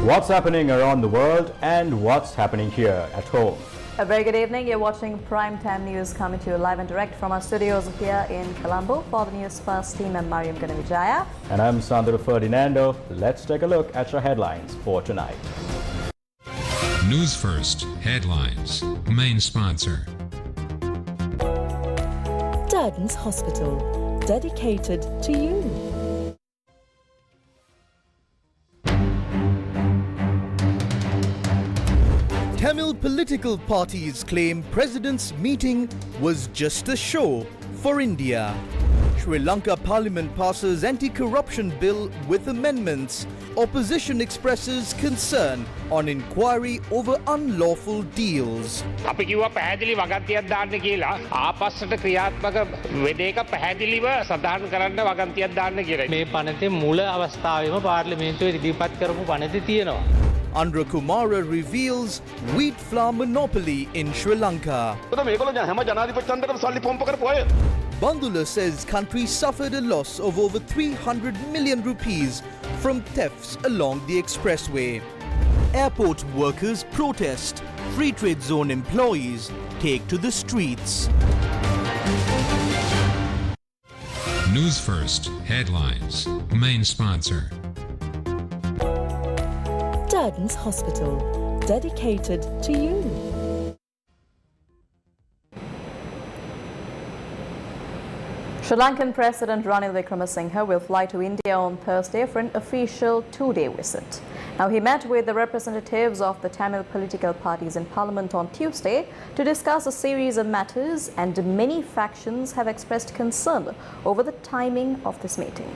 What's happening around the world and what's happening here at home. A very good evening. You're watching Prime Time News coming to you live and direct from our studios here in Colombo. For the news first team, I'm Mariam Ganavijaya. And I'm Sandro Ferdinando. Let's take a look at your headlines for tonight. News First Headlines. Main sponsor. Durden's Hospital, dedicated to you. Tamil political parties claim president's meeting was just a show for India. Sri Lanka Parliament passes anti-corruption bill with amendments. Opposition expresses concern on inquiry over unlawful deals. අපි කිව්වා පැහැදිලි වගන්තියක් දාන්න කියලා ආපස්සට ක්‍රියාත්මක වෙදේක පැහැදිලිව සඳහන් කරන්න වගන්තියක් දාන්න කියලා. මේ පනතේ මුල අවස්ථාවේම පාර්ලිමේන්තුවේ ඉදිරිපත් කරපු පනතේ තියෙනවා. Andhra Kumara reveals wheat flour monopoly in Sri Lanka. Bandula says country suffered a loss of over 300 million rupees from thefts along the expressway. Airport workers protest. Free trade zone employees take to the streets. News First Headlines. Main sponsor. Durden's Hospital, dedicated to you. Sri Lankan President Ranil Wickremesinghe will fly to India on Thursday for an official two-day visit. Now, he met with the representatives of the Tamil political parties in Parliament on Tuesday to discuss a series of matters, and many factions have expressed concern over the timing of this meeting.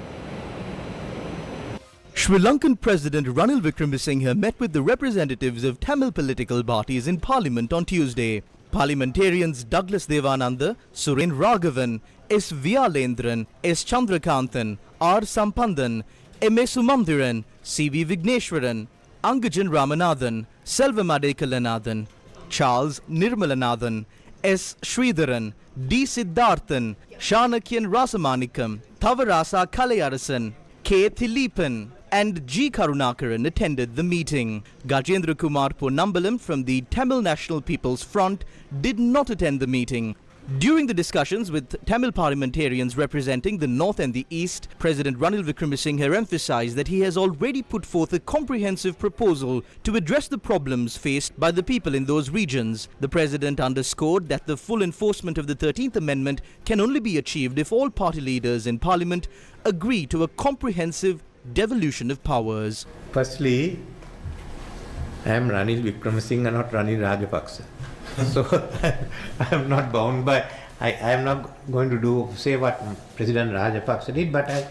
Sri Lankan President Ranil Wickremesinghe met with the representatives of Tamil political parties in Parliament on Tuesday. Parliamentarians Douglas Devananda, Suresh Raghavan, S. Vyalendran, S. Chandrakanthan, R. Sampandan, M. A. Sumanthiran, C. V. Vigneshwaran, Angajan Ramanathan, Selvamade Kalanathan, Charles Nirmalanathan, S. Sridharan, D. Siddharthan, Shanakyan Rasamanikam, Thavarasa Kalayarasan, K. Thilipan, and G. Karunanayake attended the meeting. Gajendra Kumar Ponnambalam from the Tamil National People's Front did not attend the meeting. During the discussions with Tamil parliamentarians representing the North and the East, President Ranil Wickremesinghe emphasized that he has already put forth a comprehensive proposal to address the problems faced by the people in those regions. The President underscored that the full enforcement of the 13th Amendment can only be achieved if all party leaders in Parliament agree to a comprehensive devolution of powers. Firstly, I am Ranil Wickremesinghe, not Ranil Rajapaksa. So I am not bound by. I am not going to say what President Rajapaksa did, but I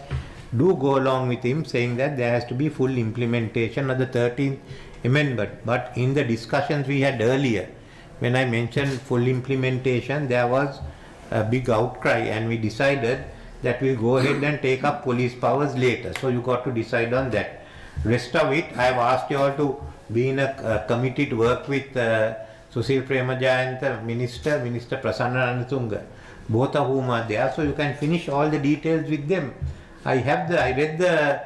do go along with him, saying that there has to be full implementation of the 13th Amendment. But in the discussions we had earlier, when I mentioned full implementation, there was a big outcry, and we decided that we'll go ahead and take up police powers later. So you got to decide on that. Rest of it, I have asked you all to be in a committee to work with Suresh Premachandran, Minister Prasanna Ranatunga, both of whom are there, so you can finish all the details with them. I read the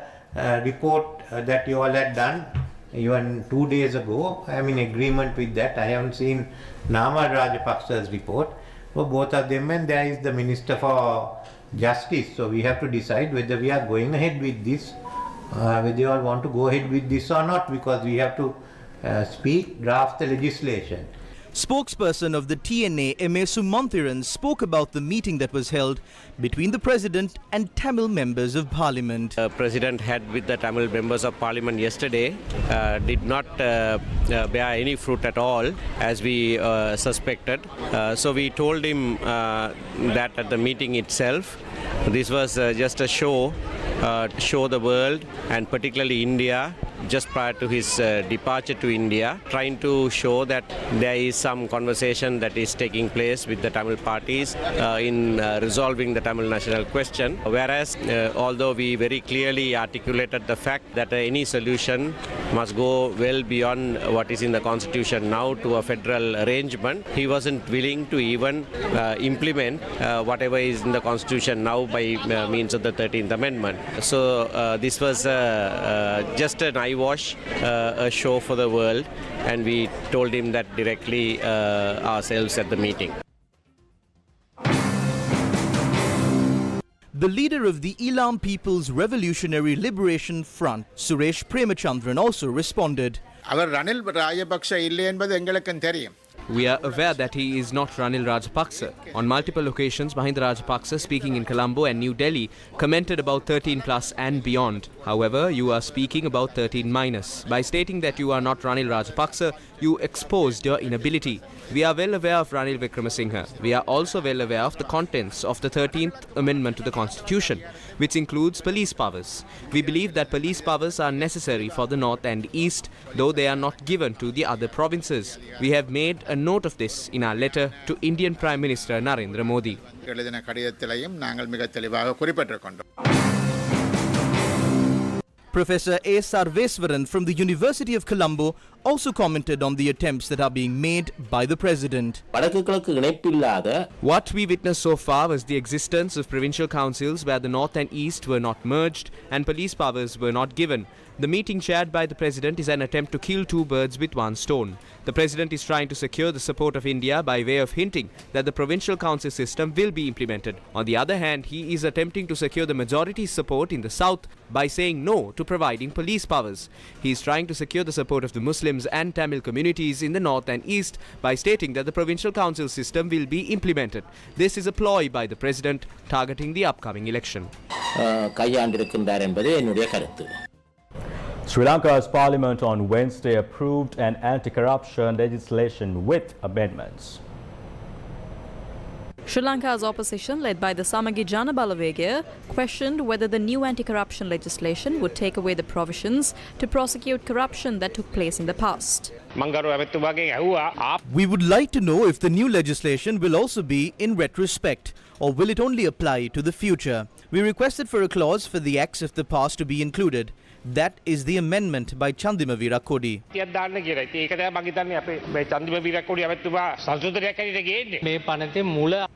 report that you all had done even 2 days ago. I am in agreement with that. I haven't seen Nama Rajapaksa's report. So both of them, and there is the Minister for Justice. So we have to decide whether we are going ahead with this, whether you all want to go ahead with this or not, because we have to draft the legislation. Spokesperson of the TNA, M. A. Sumanthiran, spoke about the meeting that was held between the President and Tamil members of Parliament. President had with the Tamil members of Parliament yesterday did not bear any fruit at all, as we suspected. So we told him that at the meeting itself, this was just a show to show the world, and particularly India, just prior to his departure to India, trying to show that there is some conversation that is taking place with the Tamil parties in resolving the Tamil national question. Whereas, although we very clearly articulated the fact that any solution must go well beyond what is in the constitution now to a federal arrangement. He wasn't willing to even implement whatever is in the constitution now by means of the 13th Amendment. So this was just an eyewash, a show for the world, and we told him that directly ourselves at the meeting. The leader of the Elam People's Revolutionary Liberation Front, Suresh Premachandran, also responded. We are aware that he is not Ranil Rajapaksa. On multiple occasions, Mahinda Rajapaksa, speaking in Colombo and New Delhi, commented about 13 plus and beyond. However, you are speaking about 13 minus. By stating that you are not Ranil Rajapaksa, you exposed your inability. We are well aware of Ranil Wickremesinghe. We are also well aware of the contents of the 13th Amendment to the Constitution, which includes police powers. We believe that police powers are necessary for the North and East, though they are not given to the other provinces. We have made a note of this in our letter to Indian Prime Minister Narendra Modi. Professor A. Sarveswaran from the University of Colombo also commented on the attempts that are being made by the president. What we witnessed so far was the existence of provincial councils where the North and East were not merged and police powers were not given. The meeting chaired by the president is an attempt to kill two birds with one stone. The president is trying to secure the support of India by way of hinting that the provincial council system will be implemented. On the other hand, he is attempting to secure the majority's support in the south by saying no to providing police powers. He is trying to secure the support of the Muslims and Tamil communities in the north and east by stating that the provincial council system will be implemented. This is a ploy by the president targeting the upcoming election. Sri Lanka's parliament on Wednesday approved an anti-corruption legislation with amendments. Sri Lanka's opposition, led by the Samagi Jana Balawegaya, questioned whether the new anti-corruption legislation would take away the provisions to prosecute corruption that took place in the past. We would like to know if the new legislation will also be in retrospect, or will it only apply to the future. We requested for a clause for the acts of the past to be included. That is the amendment by Chandima Virakodi.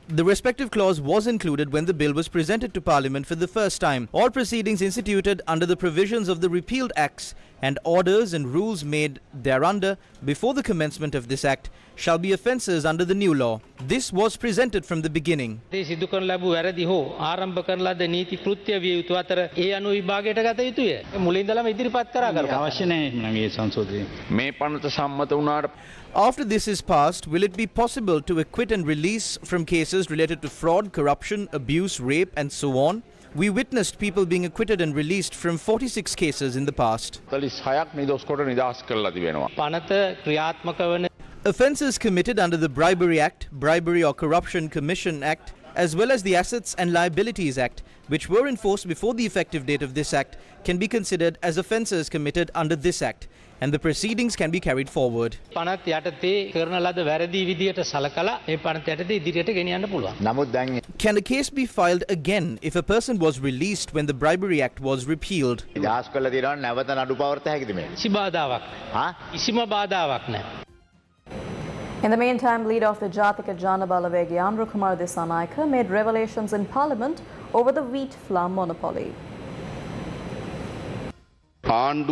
The respective clause was included when the bill was presented to Parliament for the first time. All proceedings instituted under the provisions of the repealed acts and orders and rules made thereunder before the commencement of this act shall be offences under the new law. This was presented from the beginning. After this is passed, will it be possible to acquit and release from cases related to fraud, corruption, abuse, rape and so on? We witnessed people being acquitted and released from 46 cases in the past. Offences committed under the Bribery Act, Bribery or Corruption Commission Act, as well as the Assets and Liabilities Act, which were enforced before the effective date of this Act, can be considered as offences committed under this Act, and the proceedings can be carried forward. Can a case be filed again if a person was released when the Bribery Act was repealed? In the meantime, leader of the Jatika Jana Balawegaya, Amrukumar Dissanayake, made revelations in Parliament over the wheat flour monopoly. As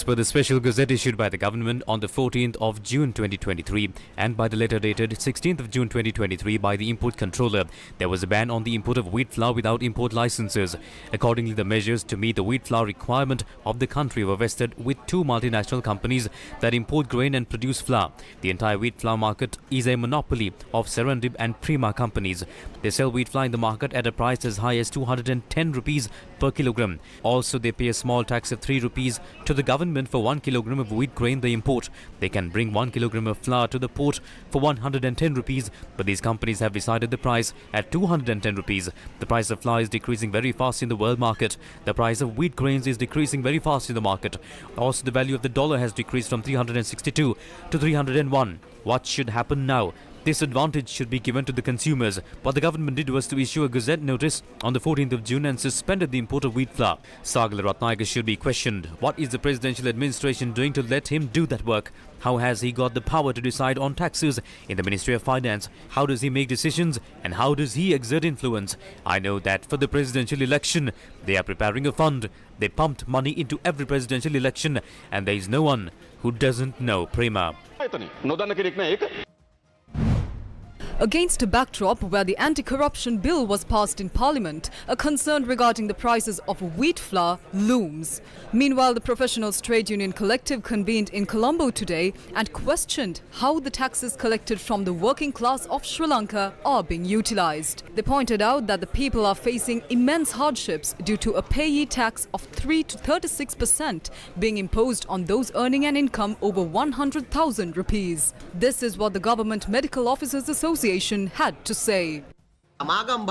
per the special gazette issued by the government on the 14th of June 2023 and by the letter dated 16th of June 2023 by the import controller, there was a ban on the import of wheat flour without import licenses. Accordingly, the measures to meet the wheat flour requirement of the country were vested with two multinational companies that import grain and produce flour. The entire wheat flour market is a monopoly of Serendip and Prima companies. They sell wheat flour in the market at a price as high as 210 rupees per kilogram. Also, they pay a small tax of 3 rupees to the government for 1 kilogram of wheat grain they import. They can bring 1 kilogram of flour to the port for 110 rupees, but these companies have decided the price at 210 rupees. The price of flour is decreasing very fast in the world market. The price of wheat grains is decreasing very fast in the market. Also, the value of the dollar has decreased from 362 to 301. What should happen now? This advantage should be given to the consumers. What the government did was to issue a Gazette notice on the 14th of June and suspended the import of wheat flour. Sagala Ratnayake should be questioned. What is the presidential administration doing to let him do that work? How has he got the power to decide on taxes in the Ministry of Finance? How does he make decisions and how does he exert influence? I know that for the presidential election, they are preparing a fund. They pumped money into every presidential election and there is no one who doesn't know Prema. Against a backdrop where the anti-corruption bill was passed in Parliament, a concern regarding the prices of wheat flour looms. Meanwhile, the Professionals Trade Union Collective convened in Colombo today and questioned how the taxes collected from the working class of Sri Lanka are being utilised. They pointed out that the people are facing immense hardships due to a payee tax of 3 to 36% being imposed on those earning an income over 100,000 rupees. This is what the Government Medical Officers Association had to say. Compared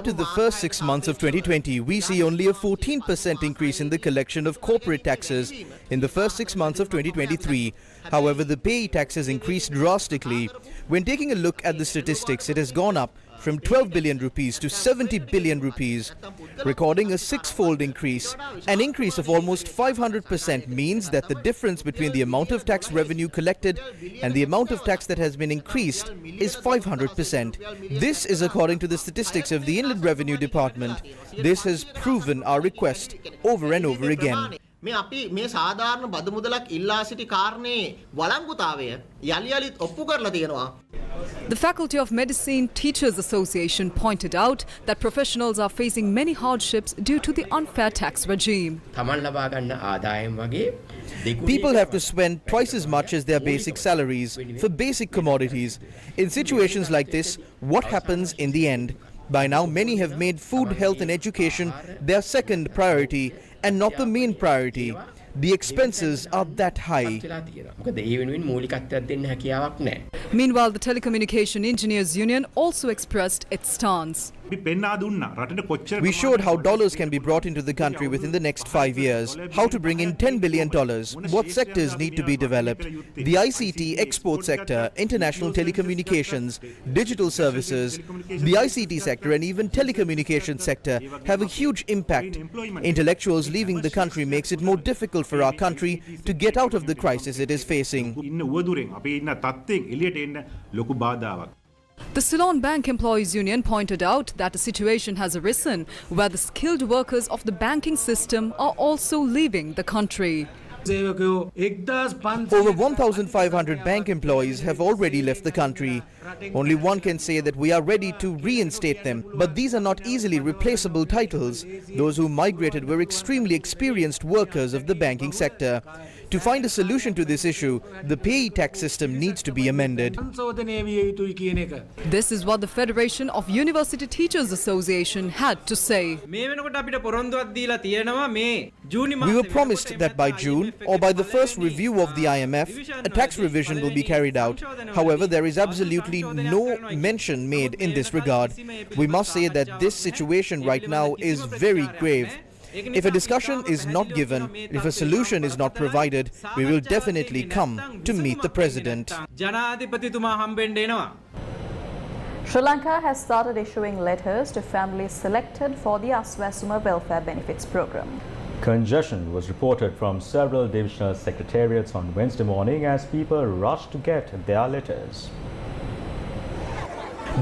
to the first 6 months of 2020, we see only a 14% increase in the collection of corporate taxes in the first 6 months of 2023. However, the payee tax has increased drastically. When taking a look at the statistics, it has gone up from 12 billion rupees to 70 billion rupees, recording a six-fold increase. An increase of almost 500% means that the difference between the amount of tax revenue collected and the amount of tax that has been increased is 500%. This is according to the statistics of the Inland Revenue Department. This has proven our request over and over again. The Faculty of Medicine Teachers Association pointed out that professionals are facing many hardships due to the unfair tax regime. People have to spend twice as much as their basic salaries for basic commodities. In situations like this, what happens in the end? By now, many have made food, health and education their second priority and not the main priority. The expenses are that high. Meanwhile, the Telecommunication Engineers Union also expressed its stance. We showed how dollars can be brought into the country within the next 5 years, how to bring in $10 billion, what sectors need to be developed. The ICT export sector, international telecommunications, digital services, the ICT sector and even telecommunications sector have a huge impact. Intellectuals leaving the country makes it more difficult for our country to get out of the crisis it is facing. The Ceylon Bank Employees Union pointed out that a situation has arisen where the skilled workers of the banking system are also leaving the country. Over 1,500 bank employees have already left the country. Only one can say that we are ready to reinstate them, but these are not easily replaceable titles. Those who migrated were extremely experienced workers of the banking sector. To find a solution to this issue, the payee tax system needs to be amended. This is what the Federation of University Teachers Association had to say. We were promised that by June or by the first review of the IMF, a tax revision will be carried out. However, there is absolutely no mention made in this regard. We must say that this situation right now is very grave. If a discussion is not given, if a solution is not provided, we will definitely come to meet the President. Sri Lanka has started issuing letters to families selected for the Aswasuma Welfare Benefits Program. Congestion was reported from several divisional secretariats on Wednesday morning as people rushed to get their letters.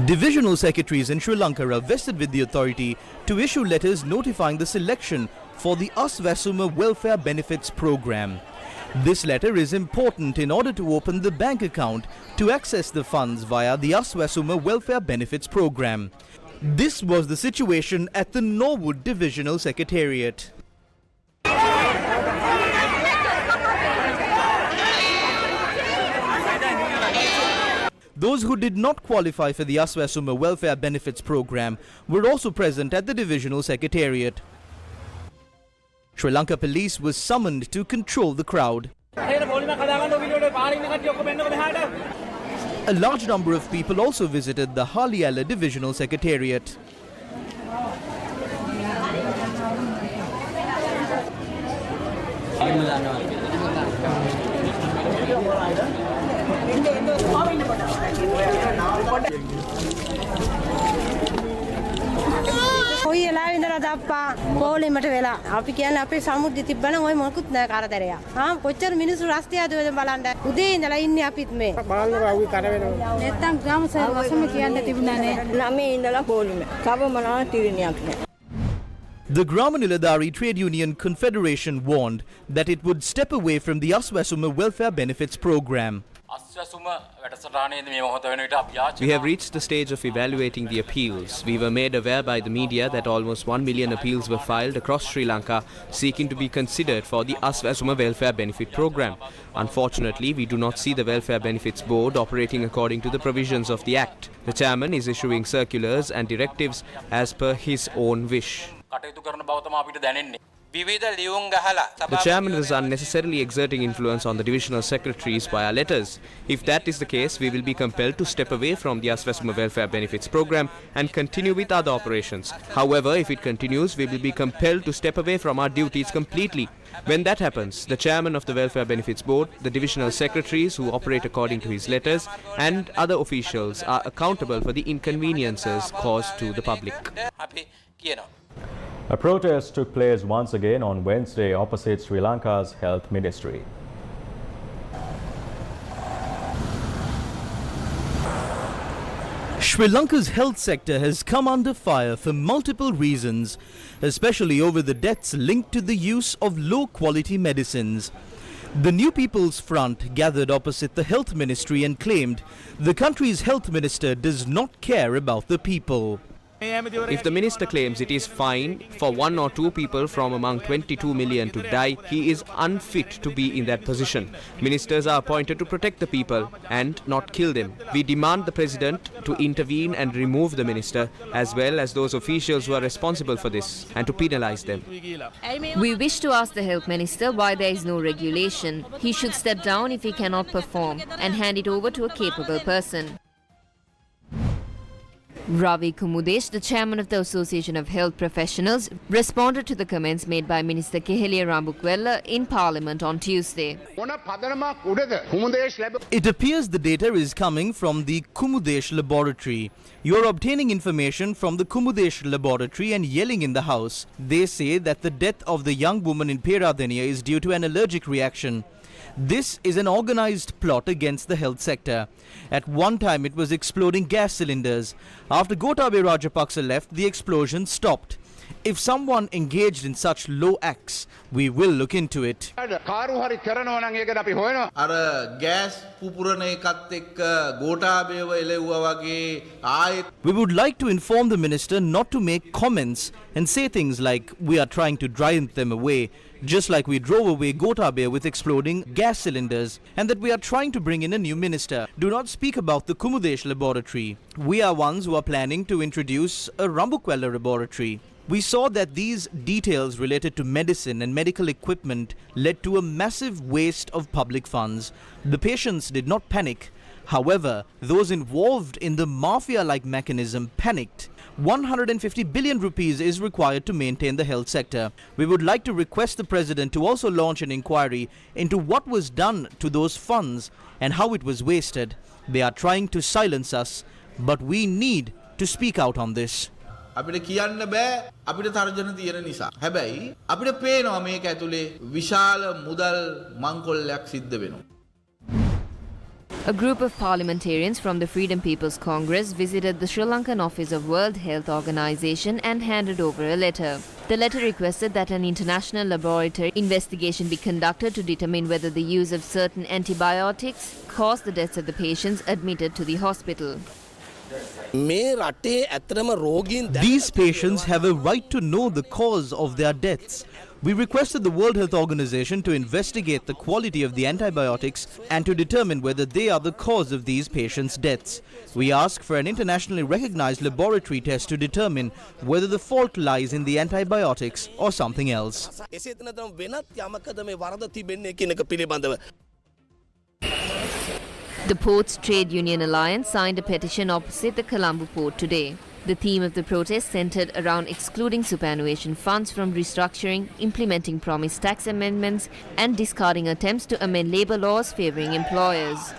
Divisional secretaries in Sri Lanka are vested with the authority to issue letters notifying the selection for the Aswasuma Welfare Benefits Program. This letter is important in order to open the bank account to access the funds via the Aswasuma Welfare Benefits Program. This was the situation at the Norwood Divisional Secretariat. Those who did not qualify for the Aswasuma Welfare Benefits Program were also present at the Divisional Secretariat. Sri Lanka Police was summoned to control the crowd. A large number of people also visited the Haliala Divisional Secretariat. කොයි වෙලාවෙ ඉඳලා දප්පා පොලිමට වෙලා අපි කියන්නේ අපේ සමුද්දේ තිබ්බනම් ඔය මොකුත් නෑ කරදරයක්. කොච්චර මිනිස්සු රස්තියද ඔය බලන්න. උදේ ඉඳලා ඉන්නේ අපිත් මේ. බලන්න රවි කර වෙනවා. නැත්තම් ග්‍රාම සේවක වසම කියන්න තිබුණානේ. ළමේ ඉඳලා පොලිමේ. කව මොනවා තීරණයක් නෑ. The Grama Trade Union Confederation warned that it would step away from the Aswasuma welfare benefits program. We have reached the stage of evaluating the appeals. We were made aware by the media that almost 1 million appeals were filed across Sri Lanka seeking to be considered for the Aswasuma welfare benefit program. Unfortunately, we do not see the Welfare Benefits Board operating according to the provisions of the Act. The chairman is issuing circulars and directives as per his own wish. The chairman was unnecessarily exerting influence on the divisional secretaries via letters. If that is the case, we will be compelled to step away from the Aswasuma Welfare Benefits Program and continue with other operations. However, if it continues, we will be compelled to step away from our duties completely. When that happens, the chairman of the Welfare Benefits Board, the divisional secretaries who operate according to his letters, and other officials are accountable for the inconveniences caused to the public. A protest took place once again on Wednesday opposite Sri Lanka's Health Ministry. Sri Lanka's health sector has come under fire for multiple reasons, especially over the deaths linked to the use of low-quality medicines. The New People's Front gathered opposite the Health Ministry and claimed the country's health minister does not care about the people. If the minister claims it is fine for 1 or 2 people from among 22 million to die, he is unfit to be in that position. Ministers are appointed to protect the people and not kill them. We demand the president to intervene and remove the minister, as well as those officials who are responsible for this, and to penalize them. We wish to ask the health minister why there is no regulation. He should step down if he cannot perform and hand it over to a capable person. Ravi, the chairman of the Association of Health Professionals, responded to the comments made by Minister Keheliya Rambukwella in Parliament on Tuesday. It appears the data is coming from the Kumudesh laboratory. You're obtaining information from the Kumudesh laboratory and yelling in the house. They say that the death of the young woman in Peradeniya is due to an allergic reaction. This is an organized plot against the health sector. At one time it was exploding gas cylinders. After Gotabaya Rajapaksa left, the explosion stopped. If someone engaged in such low acts, we will look into it. We would like to inform the minister not to make comments and say things like we are trying to drive them away, just like we drove away Gotabaya with exploding gas cylinders, and that we are trying to bring in a new minister. Do not speak about the Kumudesh laboratory. We are ones who are planning to introduce a Rambukwella laboratory. We saw that these details related to medicine and medical equipment led to a massive waste of public funds. The patients did not panic. However, those involved in the mafia-like mechanism panicked. 150 billion rupees is required to maintain the health sector. We would like to request the President to also launch an inquiry into what was done to those funds and how it was wasted. They are trying to silence us, but we need to speak out on this. අපිට කියන්න බෑ අපිට තර්ජන තියෙන නිසා. හැබැයි අපිට පේනවා මේක ඇතුලේ විශාල මුදල් මංකොල්ලයක් සිද්ධ වෙනවා. A group of parliamentarians from the Freedom People's Congress visited the Sri Lankan office of World Health Organization and handed over a letter. The letter requested that an international laboratory investigation be conducted to determine whether the use of certain antibiotics caused the deaths of the patients admitted to the hospital. These patients have a right to know the cause of their deaths. We requested the World Health Organization to investigate the quality of the antibiotics and to determine whether they are the cause of these patients' deaths. We ask for an internationally recognized laboratory test to determine whether the fault lies in the antibiotics or something else. The Ports Trade Union Alliance signed a petition opposite the Colombo port today. The theme of the protest centered around excluding superannuation funds from restructuring, implementing promised tax amendments, and discarding attempts to amend labour laws favouring employers.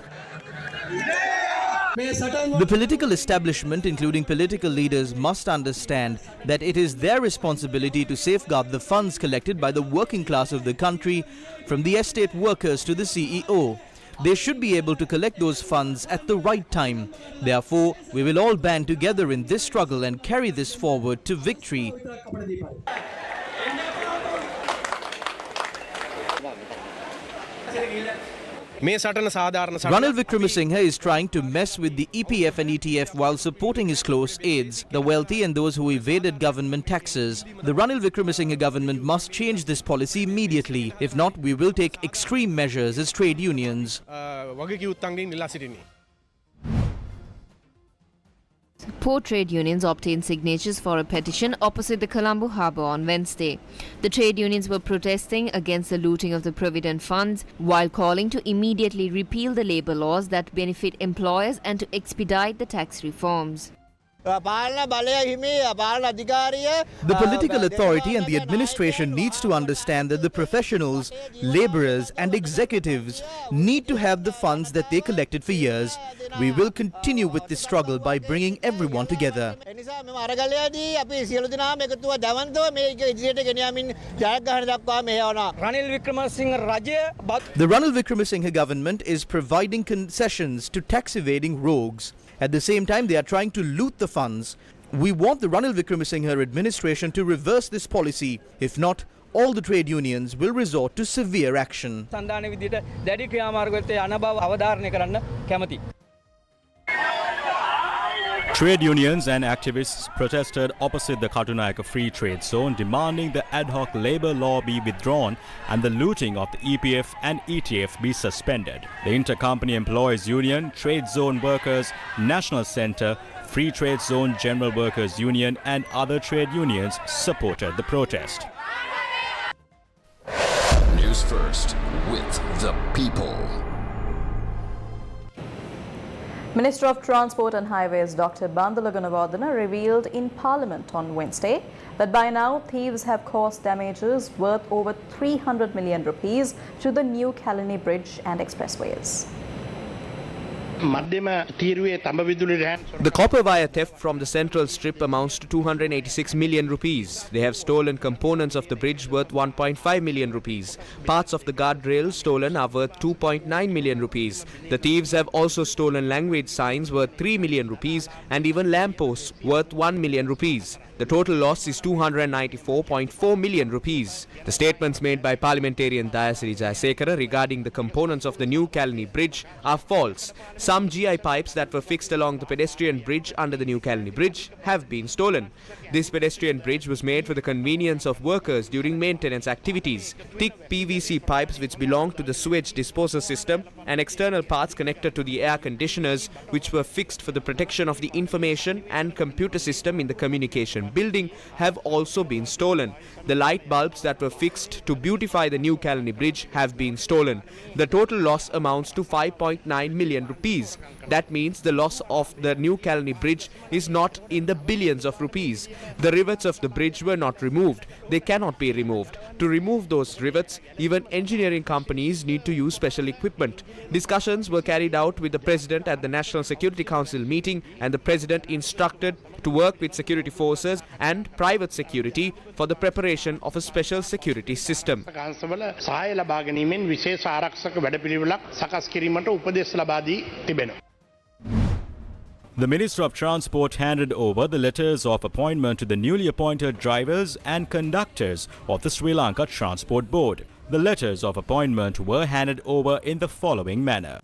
The political establishment, including political leaders, must understand that it is their responsibility to safeguard the funds collected by the working class of the country, from the estate workers to the CEO. They should be able to collect those funds at the right time. Therefore, we will all band together in this struggle and carry this forward to victory. Ranil Wickremesinghe is trying to mess with the EPF and ETF while supporting his close aides, the wealthy and those who evaded government taxes. The Ranil Wickremesinghe government must change this policy immediately. If not, we will take extreme measures as trade unions. Port trade unions obtained signatures for a petition opposite the Colombo harbour on Wednesday. The trade unions were protesting against the looting of the provident funds while calling to immediately repeal the labour laws that benefit employers and to expedite the tax reforms. The political authority and the administration needs to understand that the professionals, labourers and executives need to have the funds that they collected for years. We will continue with this struggle by bringing everyone together. The Ranil Wickremesinghe government is providing concessions to tax evading rogues. At the same time, they are trying to loot the funds. We want the Ranil Wickremesinghe administration to reverse this policy. If not, all the trade unions will resort to severe action. Trade unions and activists protested opposite the Karunanayake Free Trade Zone, demanding the ad hoc labour law be withdrawn and the looting of the EPF and ETF be suspended. The Intercompany Employees Union, Trade Zone Workers, National Centre, Free Trade Zone General Workers Union and other trade unions supported the protest. News first with the people. Minister of Transport and Highways Dr. Bandula Gunawardena revealed in Parliament on Wednesday that by now thieves have caused damages worth over 300 million rupees to the new Kalani Bridge and expressways. The copper wire theft from the central strip amounts to 286 million rupees. They have stolen components of the bridge worth 1.5 million rupees. Parts of the guardrail stolen are worth 2.9 million rupees. The thieves have also stolen language signs worth 3 million rupees and even lampposts worth 1 million rupees. The total loss is 294.4 million rupees. The statements made by Parliamentarian Dayasri Jayasekara regarding the components of the new Kalani Bridge are false. Some GI pipes that were fixed along the pedestrian bridge under the new Kalani Bridge have been stolen. This pedestrian bridge was made for the convenience of workers during maintenance activities. Thick PVC pipes which belong to the sewage disposal system and external parts connected to the air conditioners which were fixed for the protection of the information and computer system in the communication building have also been stolen. The light bulbs that were fixed to beautify the new Kalani Bridge have been stolen. The total loss amounts to 5.9 million rupees. That means the loss of the new Kalani Bridge is not in the billions of rupees. The rivets of the bridge were not removed. They cannot be removed. To remove those rivets, even engineering companies need to use special equipment. Discussions were carried out with the President at the National Security Council meeting, and the President instructed to work with security forces and private security for the preparation of a special security system. The Minister of Transport handed over the letters of appointment to the newly appointed drivers and conductors of the Sri Lanka Transport Board. The letters of appointment were handed over in the following manner.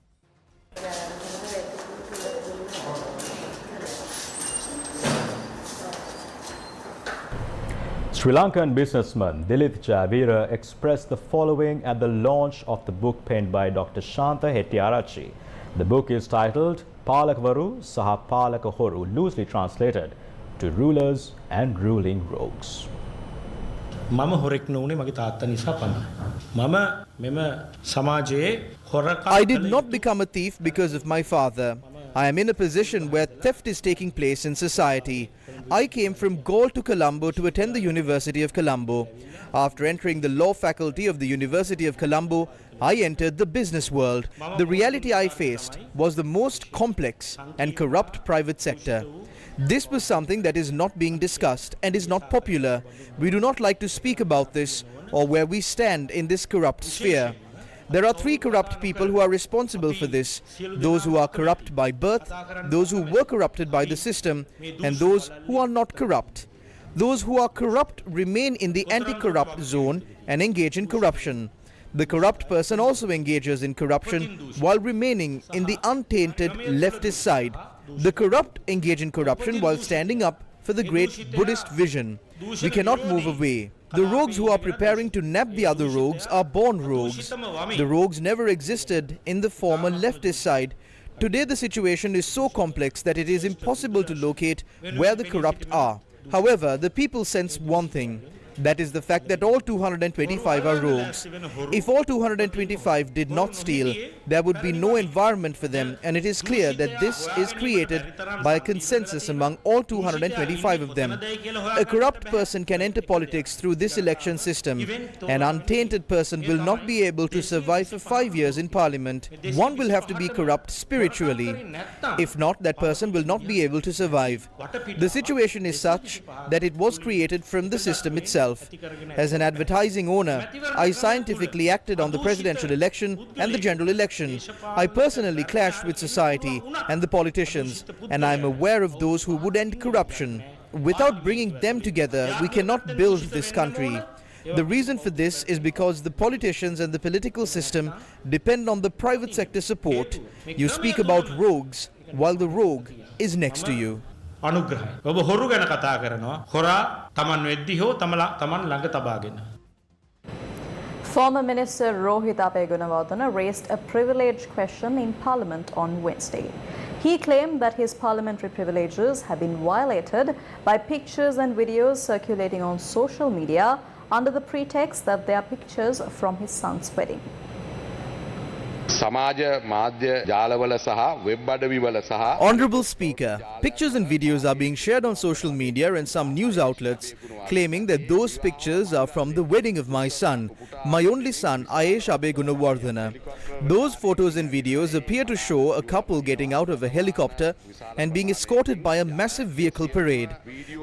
Sri Lankan businessman Dilith Javira expressed the following at the launch of the book penned by Dr. Shanta Hettiarachchi. The book is titled Palakavaru Saha Palakahoru, loosely translated to Rulers and Ruling Rogues. I did not become a thief because of my father. I am in a position where theft is taking place in society. I came from Galle to Colombo to attend the University of Colombo. After entering the law faculty of the University of Colombo, I entered the business world. The reality I faced was the most complex and corrupt private sector. This was something that is not being discussed and is not popular. We do not like to speak about this or where we stand in this corrupt sphere. There are three corrupt people who are responsible for this: those who are corrupt by birth, those who were corrupted by the system, and those who are not corrupt. Those who are corrupt remain in the anti-corrupt zone and engage in corruption. The corrupt person also engages in corruption while remaining in the untainted leftist side. The corrupt engage in corruption while standing up for the great Buddhist vision. We cannot move away. The rogues who are preparing to nab the other rogues are born rogues. The rogues never existed in the former leftist side. Today the situation is so complex that it is impossible to locate where the corrupt are. However, the people sense one thing. That is the fact that all 225 are rogues. If all 225 did not steal, there would be no environment for them, and it is clear that this is created by a consensus among all 225 of them. A corrupt person can enter politics through this election system. An untainted person will not be able to survive for 5 years in parliament. One will have to be corrupt spiritually. If not, that person will not be able to survive. The situation is such that it was created from the system itself. As an advertising owner, I scientifically acted on the presidential election and the general election. I personally clashed with society and the politicians, and I am aware of those who would end corruption. Without bringing them together, we cannot build this country. The reason for this is because the politicians and the political system depend on the private sector support. You speak about rogues while the rogue is next to you. අනුග්‍රහය. ඔබ හොරු ගැන කතා කරනවා. හොරා තමන් වෙද්දි හෝ තමන් ළඟ තබාගෙන. Former Minister Rohit Abegunawardena raised a privilege question in Parliament on Wednesday. He claimed that his parliamentary privileges have been violated by pictures and videos circulating on social media under the pretext that they are pictures from his son's wedding. Honorable Speaker, pictures and videos are being shared on social media and some news outlets claiming that those pictures are from the wedding of my son, my only son, Ayesh Abegunawardena. Those photos and videos appear to show a couple getting out of a helicopter and being escorted by a massive vehicle parade.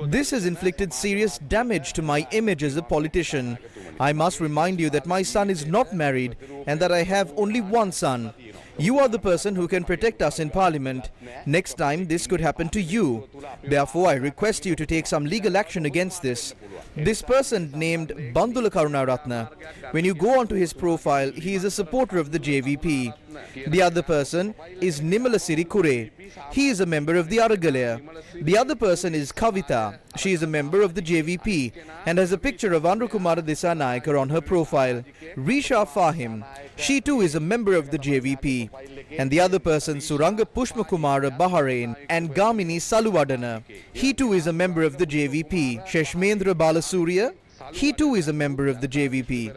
This has inflicted serious damage to my image as a politician. I must remind you that my son is not married and that I have only one son. You are the person who can protect us in Parliament. Next time this could happen to you. Therefore, I request you to take some legal action against this. This person named Bandula Karunaratna, when you go onto his profile, he is a supporter of the JVP. The other person is Nimalasiri Kure. He is a member of the Aragalaya. The other person is Kavita. She is a member of the JVP and has a picture of Andrukumara Dissanayake on her profile. Risha Fahim. She too is a member of the JVP. And the other person, Suranga Pushmakumara Bahrain and Gamini Saluwadana. He too is a member of the JVP. Sheshmendra Balasuriya. He too is a member of the JVP.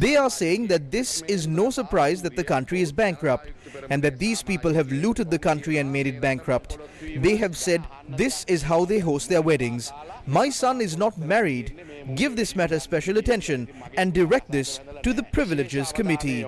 They are saying that this is no surprise that the country is bankrupt and that these people have looted the country and made it bankrupt. They have said this is how they host their weddings. My son is not married. Give this matter special attention and direct this to the Privileges Committee.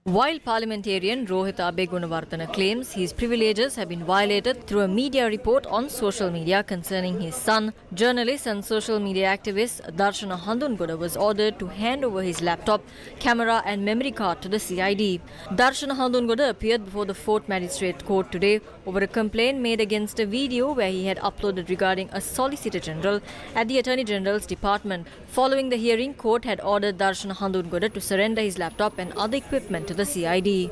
While parliamentarian Rohit Abegunawardena claims his privileges have been violated through a media report on social media concerning his son, journalist and social media activist Darshana Handungoda was ordered to hand over his laptop, camera and memory card to the CID. Darshana Handungoda appeared before the Fort Magistrate Court today over a complaint made against a video where he had uploaded regarding a Solicitor General at the Attorney General's department. Following the hearing, court had ordered Darshana Handungoda to surrender his laptop and other equipment to the CID.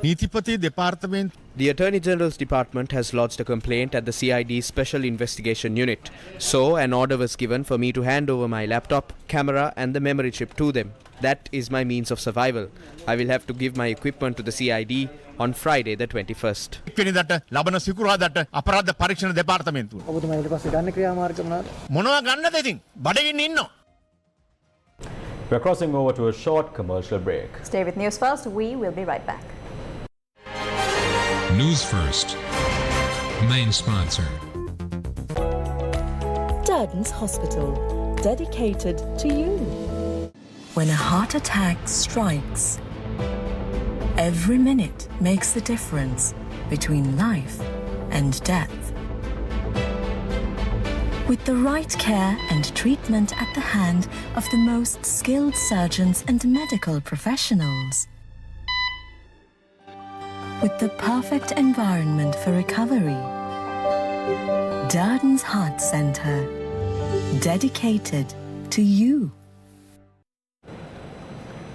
The Attorney General's Department has lodged a complaint at the CID's Special Investigation Unit. So, an order was given for me to hand over my laptop, camera and the memory chip to them. That is my means of survival. I will have to give my equipment to the CID on Friday the 21st. We're crossing over to a short commercial break. Stay with News First. We will be right back. News First. Main sponsor. Durden's Hospital, dedicated to you. when a heart attack strikes. Every minute makes the difference between life and death. With the right care and treatment at the hand of the most skilled surgeons and medical professionals. With the perfect environment for recovery. Darden's Heart Centre, dedicated to you.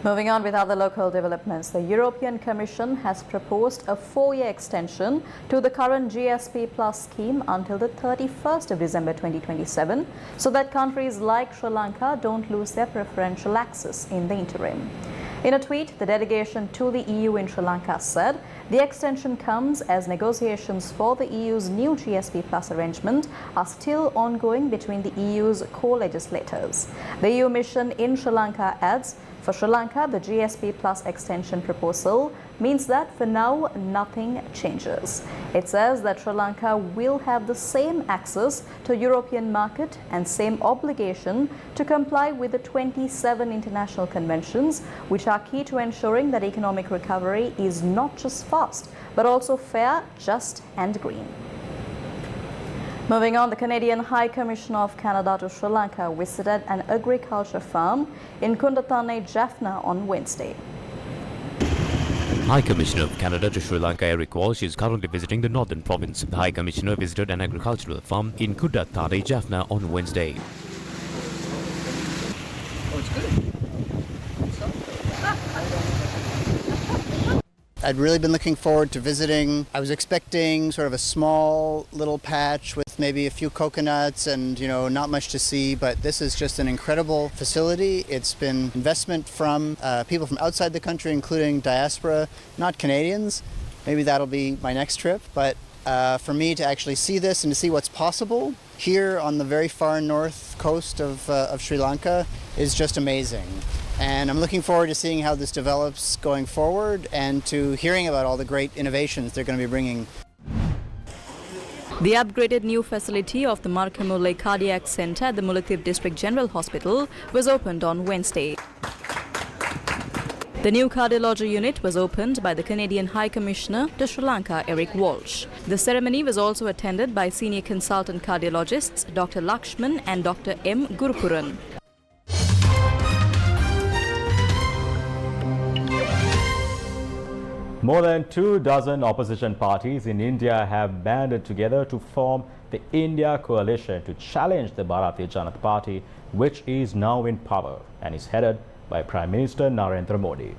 Moving on with other local developments, the European Commission has proposed a 4-year extension to the current GSP Plus scheme until the 31st of December 2027, so that countries like Sri Lanka don't lose their preferential access in the interim. In a tweet, the delegation to the EU in Sri Lanka said the extension comes as negotiations for the EU's new GSP Plus arrangement are still ongoing between the EU's co-legislators. The EU mission in Sri Lanka adds, for Sri Lanka, the GSP Plus extension proposal means that for now, nothing changes. It says that Sri Lanka will have the same access to European market and same obligation to comply with the 27 international conventions, which are key to ensuring that economic recovery is not just fast, but also fair, just and green. Moving on, the Canadian High Commissioner of Canada to Sri Lanka visited an agriculture farm in Kundathane, Jaffna on Wednesday. High Commissioner of Canada to Sri Lanka Eric Walsh is currently visiting the northern province. The High Commissioner visited an agricultural farm in Kundathane, Jaffna on Wednesday. Oh, it's good. I'd really been looking forward to visiting. I was expecting sort of a small little patch with maybe a few coconuts and, not much to see, but this is just an incredible facility. It's been investment from people from outside the country, including diaspora, not Canadians. Maybe that'll be my next trip, but for me to actually see this and to see what's possible here on the very far north coast of Sri Lanka is just amazing. And I'm looking forward to seeing how this develops going forward and to hearing about all the great innovations they're going to be bringing. The upgraded new facility of the Markamule Cardiac Centre at the Mullaitivu District General Hospital was opened on Wednesday. The new cardiology unit was opened by the Canadian High Commissioner to Sri Lanka, Eric Walsh. The ceremony was also attended by senior consultant cardiologists Dr. Lakshman and Dr. M. Gurupuran. More than 24 opposition parties in India have banded together to form the India Coalition to challenge the Bharatiya Janata Party, which is now in power and is headed by Prime Minister Narendra Modi.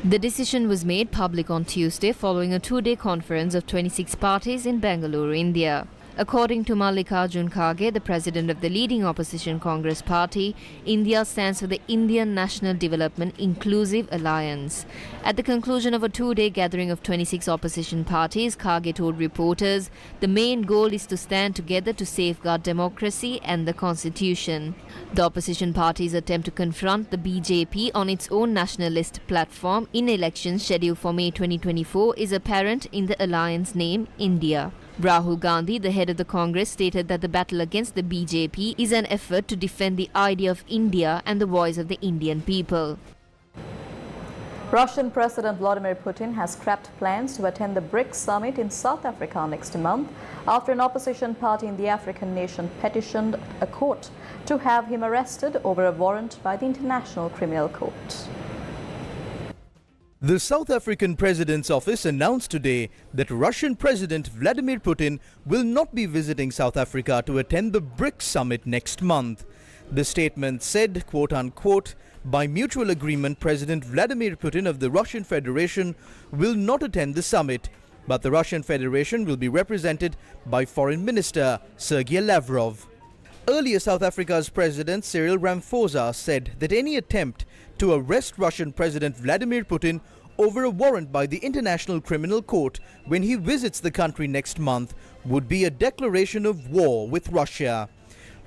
The decision was made public on Tuesday following a 2-day conference of 26 parties in Bangalore, India. According to Mallikarjun Kharge, the president of the leading opposition Congress party, India stands for the Indian National Development Inclusive Alliance. At the conclusion of a 2-day gathering of 26 opposition parties, Kharge told reporters the main goal is to stand together to safeguard democracy and the constitution. The opposition parties attempt to confront the BJP on its own nationalist platform in elections scheduled for May 2024 is apparent in the alliance name India. Rahul Gandhi, the head of the Congress, stated that the battle against the BJP is an effort to defend the idea of India and the voice of the Indian people. Russian President Vladimir Putin has scrapped plans to attend the BRICS summit in South Africa next month after an opposition party in the African nation petitioned a court to have him arrested over a warrant by the International Criminal Court. The South African President's office announced today that Russian President Vladimir Putin will not be visiting South Africa to attend the BRICS summit next month. The statement said, quote-unquote, by mutual agreement, President Vladimir Putin of the Russian Federation will not attend the summit, but the Russian Federation will be represented by Foreign Minister Sergei Lavrov. Earlier, South Africa's President Cyril Ramaphosa said that any attempt to arrest Russian President Vladimir Putin over a warrant by the International Criminal Court when he visits the country next month would be a declaration of war with Russia.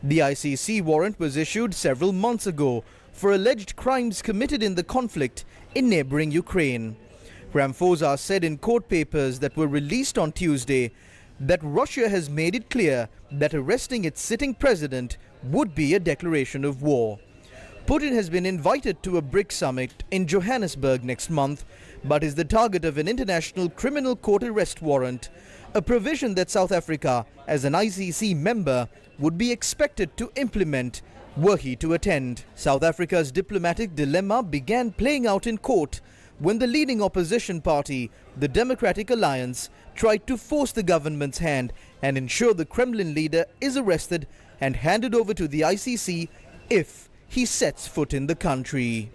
The ICC warrant was issued several months ago for alleged crimes committed in the conflict in neighboring Ukraine. Ramaphosa said in court papers that were released on Tuesday that Russia has made it clear that arresting its sitting president would be a declaration of war. Putin has been invited to a BRICS summit in Johannesburg next month, but is the target of an international criminal court arrest warrant, a provision that South Africa, as an ICC member, would be expected to implement were he to attend. South Africa's diplomatic dilemma began playing out in court when the leading opposition party, the Democratic Alliance, tried to force the government's hand and ensure the Kremlin leader is arrested and handed over to the ICC if he sets foot in the country.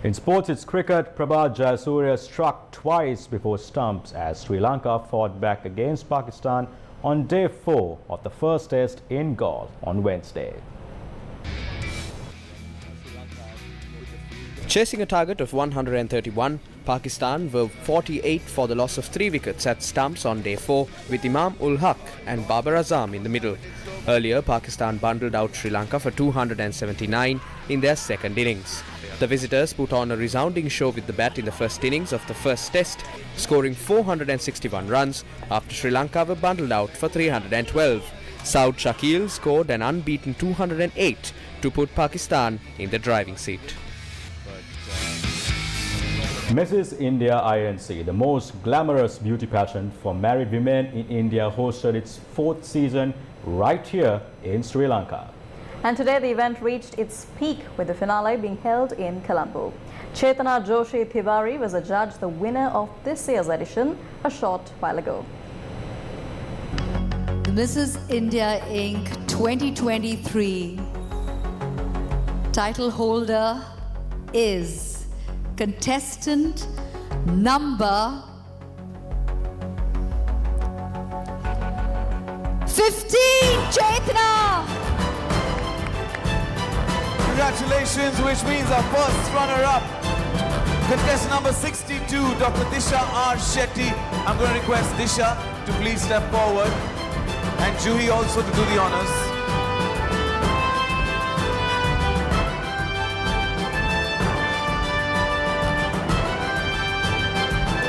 In sports, it's cricket. Prabhat Jayasuriya struck twice before stumps as Sri Lanka fought back against Pakistan on day 4 of the first test in Galle on Wednesday. Chasing a target of 131, Pakistan were 48 for the loss of 3 wickets at stumps on day 4 with Imam-ul-Haq and Babar Azam in the middle. Earlier, Pakistan bundled out Sri Lanka for 279 in their second innings. The visitors put on a resounding show with the bat in the first innings of the first test, scoring 461 runs after Sri Lanka were bundled out for 312. Saud Shakil scored an unbeaten 208 to put Pakistan in the driving seat. Mrs. India INC, the most glamorous beauty pageant for married women in India, hosted its 4th season right here in Sri Lanka. And today the event reached its peak with the finale being held in Colombo. Chetana Joshi Tiwari was adjudged the winner of this year's edition a short while ago. The Mrs. India Inc. 2023 title holder is contestant number 15, Chetana! Congratulations, which means our first runner-up, contestant number 62, Dr. Disha R. Shetty. I'm going to request Disha to please step forward and Juhi also to do the honors.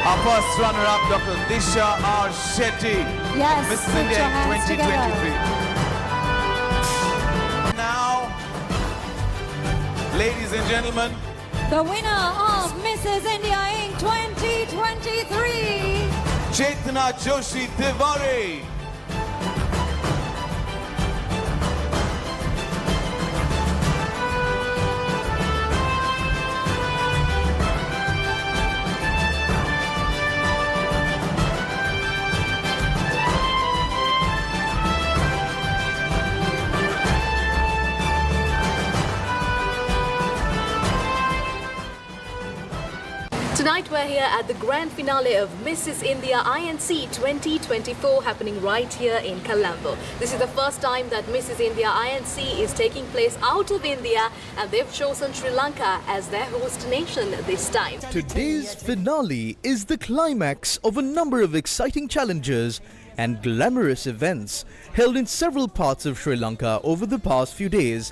Our first runner-up, Dr. Disha R. Shetty. Yes, Mrs. India 2023. Ladies and gentlemen, the winner of Mrs. India Inc. 2023, Chetana Joshi Tiwari. Tonight we're here at the grand finale of Mrs. India INC 2024 happening right here in Colombo. This is the first time that Mrs. India INC is taking place out of India, and they've chosen Sri Lanka as their host nation this time. Today's finale is the climax of a number of exciting challenges and glamorous events held in several parts of Sri Lanka over the past few days.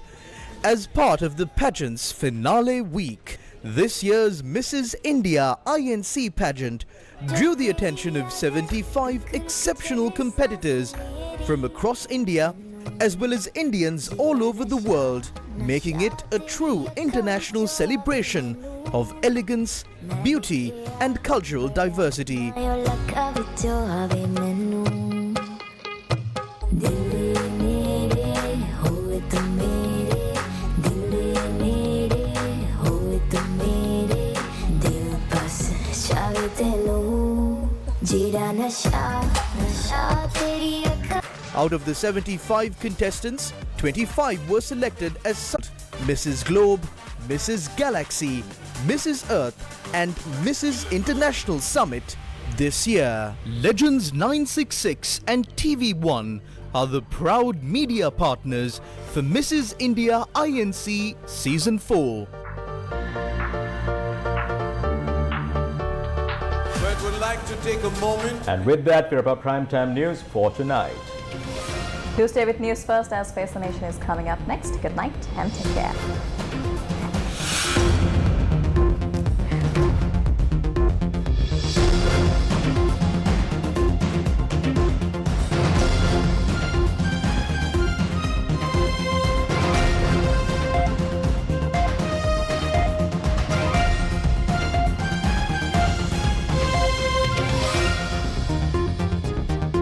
As part of the pageant's finale week, this year's Mrs. India INC pageant drew the attention of 75 exceptional competitors from across India, as well as Indians all over the world, making it a true international celebration of elegance, beauty, and cultural diversity. Out of the 75 contestants, 25 were selected as Mrs. Globe, Mrs. Galaxy, Mrs. Earth and Mrs. International Summit this year. Legends 966 and TV1 are the proud media partners for Mrs. India INC Season 4. Would like to take a moment. And with that, we wrap up Primetime News for tonight. You stay with News First as Face the Nation is coming up next. Good night and take care.